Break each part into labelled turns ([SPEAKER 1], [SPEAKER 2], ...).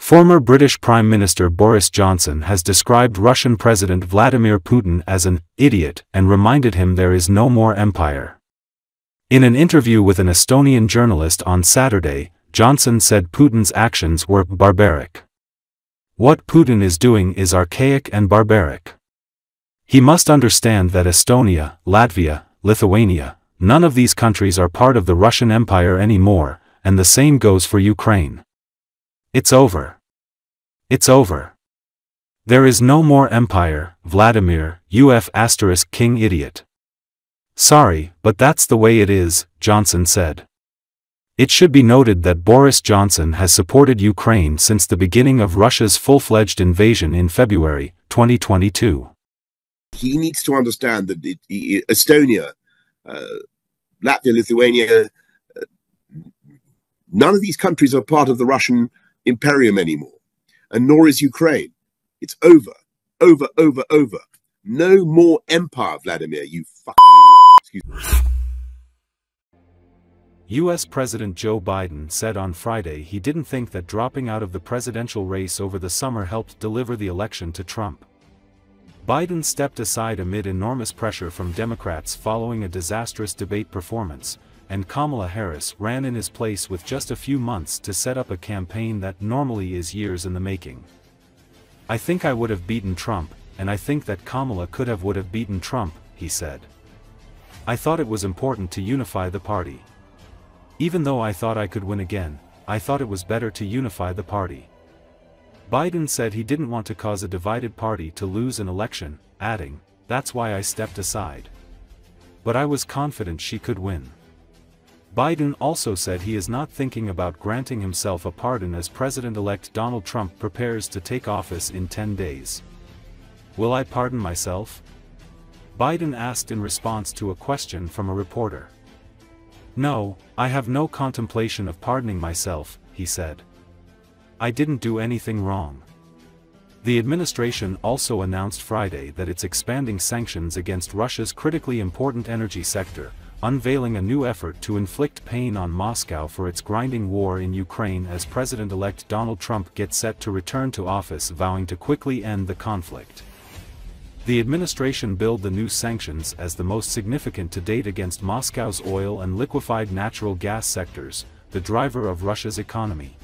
[SPEAKER 1] Former British Prime Minister Boris Johnson has described Russian President Vladimir Putin as an idiot and reminded him there is no more empire. In an interview with an Estonian journalist on Saturday, Johnson said Putin's actions were barbaric. What Putin is doing is archaic and barbaric. He must understand that Estonia, Latvia, Lithuania, none of these countries are part of the Russian Empire anymore, and the same goes for Ukraine. It's over. It's over. There is no more empire, Vladimir, king idiot. Sorry, but that's the way it is, Johnson said. It should be noted that Boris Johnson has supported Ukraine since the beginning of Russia's full-fledged invasion in February 2022.
[SPEAKER 2] He needs to understand that Estonia, Latvia, Lithuania, none of these countries are part of the Russian imperium anymore, and nor is Ukraine. It's over, over, over, over. No more empire, Vladimir, you fucking idiot. Excuse me.
[SPEAKER 1] U.S. President Joe Biden said on Friday he didn't think that dropping out of the presidential race over the summer helped deliver the election to Trump. Biden stepped aside amid enormous pressure from Democrats following a disastrous debate performance, and Kamala Harris ran in his place with just a few months to set up a campaign that normally is years in the making. I think I would have beaten Trump, and I think that Kamala would have beaten Trump, he said. I thought it was important to unify the party. Even though I thought I could win again, I thought it was better to unify the party. Biden said he didn't want to cause a divided party to lose an election, adding, "That's why I stepped aside. But I was confident she could win." Biden also said he is not thinking about granting himself a pardon as President-elect Donald Trump prepares to take office in 10 days. Will I pardon myself? Biden asked in response to a question from a reporter. No, I have no contemplation of pardoning myself, he said. I didn't do anything wrong. The administration also announced Friday that it's expanding sanctions against Russia's critically important energy sector, unveiling a new effort to inflict pain on Moscow for its grinding war in Ukraine as President-elect Donald Trump gets set to return to office, vowing to quickly end the conflict. The administration billed the new sanctions as the most significant to date against Moscow's oil and liquefied natural gas sectors, the driver of Russia's economy.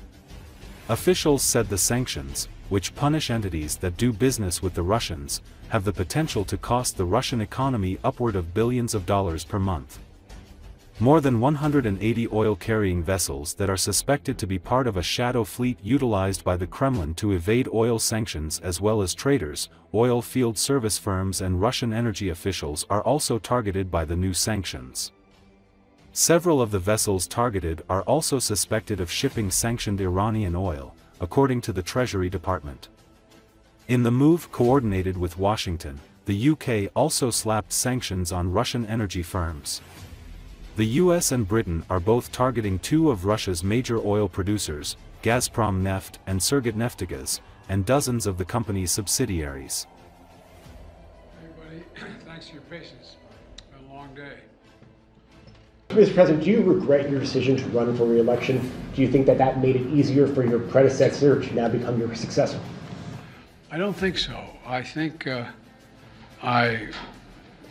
[SPEAKER 1] Officials said the sanctions, which punish entities that do business with the Russians, have the potential to cost the Russian economy upward of billions of dollars per month. More than 180 oil-carrying vessels that are suspected to be part of a shadow fleet utilized by the Kremlin to evade oil sanctions, as well as traders, oil field service firms and Russian energy officials, are also targeted by the new sanctions. Several of the vessels targeted are also suspected of shipping sanctioned Iranian oil, according to the Treasury Department. In the move coordinated with Washington, the UK also slapped sanctions on Russian energy firms. The US and Britain are both targeting two of Russia's major oil producers, Gazprom Neft and Surgutneftgaz, and dozens of the company's subsidiaries.
[SPEAKER 3] Everybody, thanks for your patience. It's been a long day.
[SPEAKER 4] Mr. President, do you regret your decision to run for re-election? Do you think that that made it easier for your predecessor to now become your successor?
[SPEAKER 3] I don't think so. I think I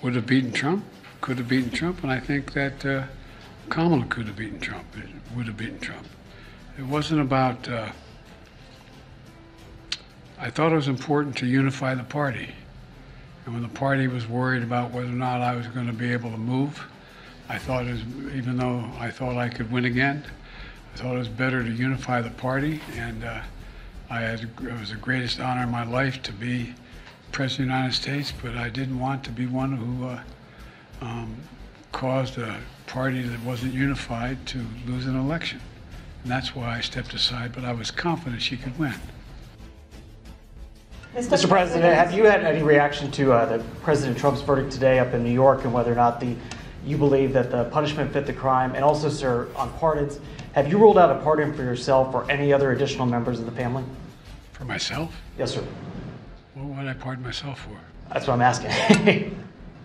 [SPEAKER 3] would have beaten Trump, could have beaten Trump, and I think that Kamala could have beaten Trump, would have beaten Trump. It wasn't about, I thought it was important to unify the party. And when the party was worried about whether or not I was going to be able to move, I thought even though I thought I could win again, I thought it was better to unify the party, and it was the greatest honor in my life to be President of the United States, but I didn't want to be one who caused a party that wasn't unified to lose an election. And that's why I stepped aside, but I was confident she could win.
[SPEAKER 5] Mr. President, have you had any reaction to the President Trump's verdict today up in New York, and whether or not you believe that the punishment fit the crime? And also, sir, on pardons, have you ruled out a pardon for yourself or any other additional members of the family?
[SPEAKER 3] For myself?
[SPEAKER 5] Yes, sir.
[SPEAKER 3] What would I pardon myself for?
[SPEAKER 5] That's what I'm asking.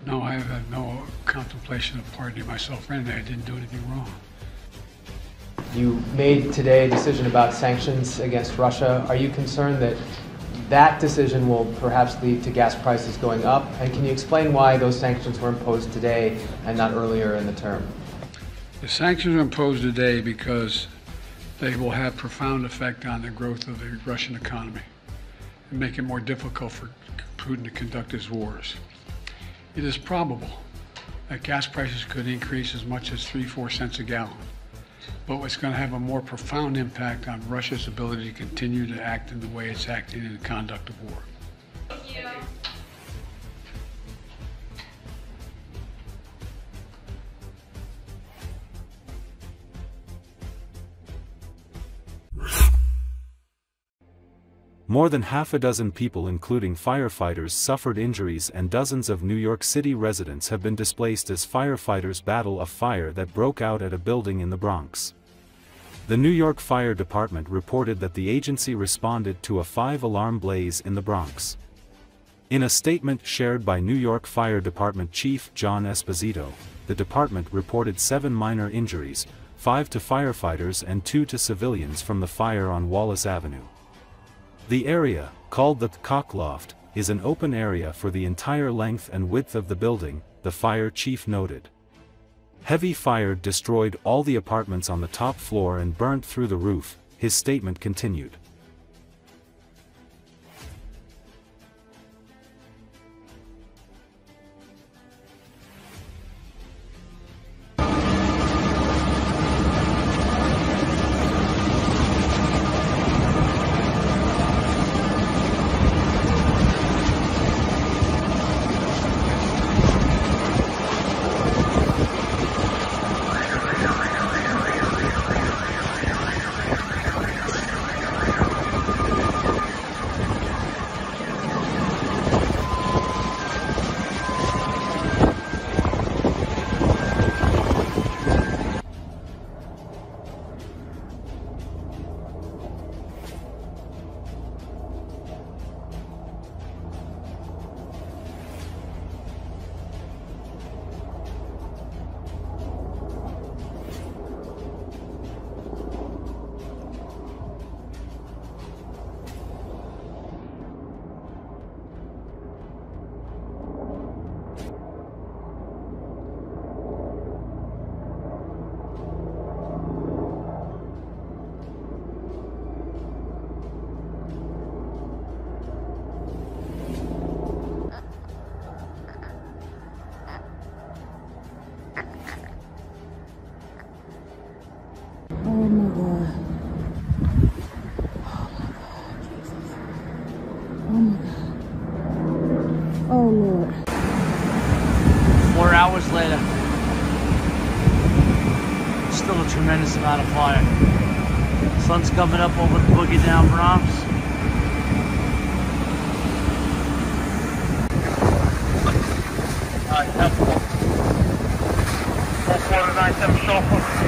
[SPEAKER 3] No, I have no contemplation of pardoning myself or anything. I didn't do anything wrong.
[SPEAKER 6] You made today a decision about sanctions against Russia. Are you concerned that that decision will perhaps lead to gas prices going up? And can you explain why those sanctions were imposed today and not earlier in the term?
[SPEAKER 3] The sanctions are imposed today because they will have profound effect on the growth of the Russian economy and make it more difficult for Putin to conduct his wars. It is probable that gas prices could increase as much as 3-4 cents a gallon, but it's going to have a more profound impact on Russia's ability to continue to act in the way it's acting in the conduct of war.
[SPEAKER 7] Thank you.
[SPEAKER 1] More than half a dozen people, including firefighters, suffered injuries, and dozens of New York City residents have been displaced as firefighters battle a fire that broke out at a building in the Bronx. The New York Fire Department reported that the agency responded to a 5-alarm blaze in the Bronx. In a statement shared by New York Fire Department Chief John Esposito, the department reported 7 minor injuries, 5 to firefighters and 2 to civilians from the fire on Wallace Avenue. The area, called the Cock Loft, is an open area for the entire length and width of the building, the fire chief noted. Heavy fire destroyed all the apartments on the top floor and burnt through the roof, his statement continued.
[SPEAKER 8] Later. Still a tremendous amount of fire. Sun's coming up over the boogie down Bronx. Alright, that's 449 Sulfur.